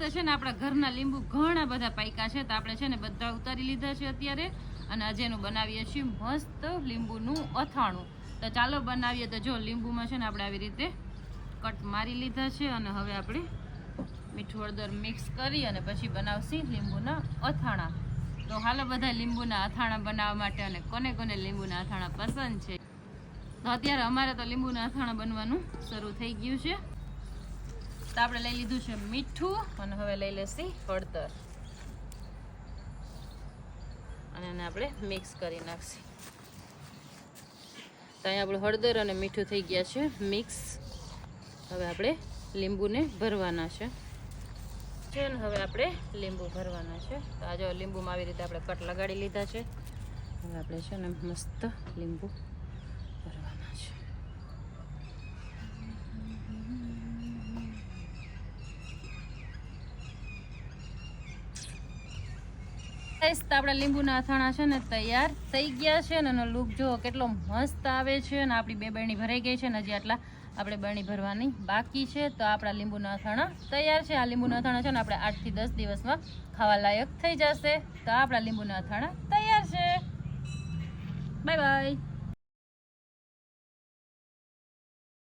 તો છે ને આપણા ઘરના લીંબુ ઘણા બધા પાક્યા છે, તો આપણે છે ને બધા ઉતારી લીધા છે અત્યારે, અને આજે એનું બનાવીએ છીએ મસ્ત લીંબુનું અથાણું. તો ચાલો બનાવીએ. તો જો લીંબુમાં છે ને આપણે આવી રીતે કટ મારી લીધા છે, અને હવે આપણે મીઠું હળદર મિક્સ કરી અને પછી બનાવશું લીંબુના અથાણા. તો હાલો બધા લીંબુના અથાણા બનાવવા માટે, અને કોને કોને લીંબુના અથાણા પસંદ છે. તો અત્યારે અમારે તો લીંબુના અથાણા બનવાનું શરૂ થઈ ગયું છે. તો આપણે લઈ લીધું છે મીઠું, અને હવે લઈ લેશી હળદર, અને એને આપણે મિક્સ કરી નાખશી. તો અહીંયા આપણે હળદર અને મીઠું થઈ ગયા છે મિક્સ. હવે આપણે લીંબુને ભરવાના છે. ને હવે આપણે લીંબુ ભરવાના છે. તો આ જો લીંબુમાં આવી રીતે આપણે કટ લગાડી લીધા છે. હવે આપણે છે ને મસ્ત લીંબુ ભરવાના છે. તો આપણા લીંબુના અથાણા છે ને તૈયાર થઈ ગયા છે, ને એનો લુક જો કેટલો મસ્ત આવે છે. અને આપણી 2 બરણી ભરાઈ ગઈ છે, ને હજી આટલા આપણે બરણી ભરવાની બાકી છે. તો આપણા લીંબુના અથાણા તૈયાર છે. આ લીંબુના અથાણા છે ને આપણે 8 થી 10 દિવસમાં ખાવા લાયક થઈ જશે. તો આપણા લીંબુના અથાણા તૈયાર છે. Bye bye.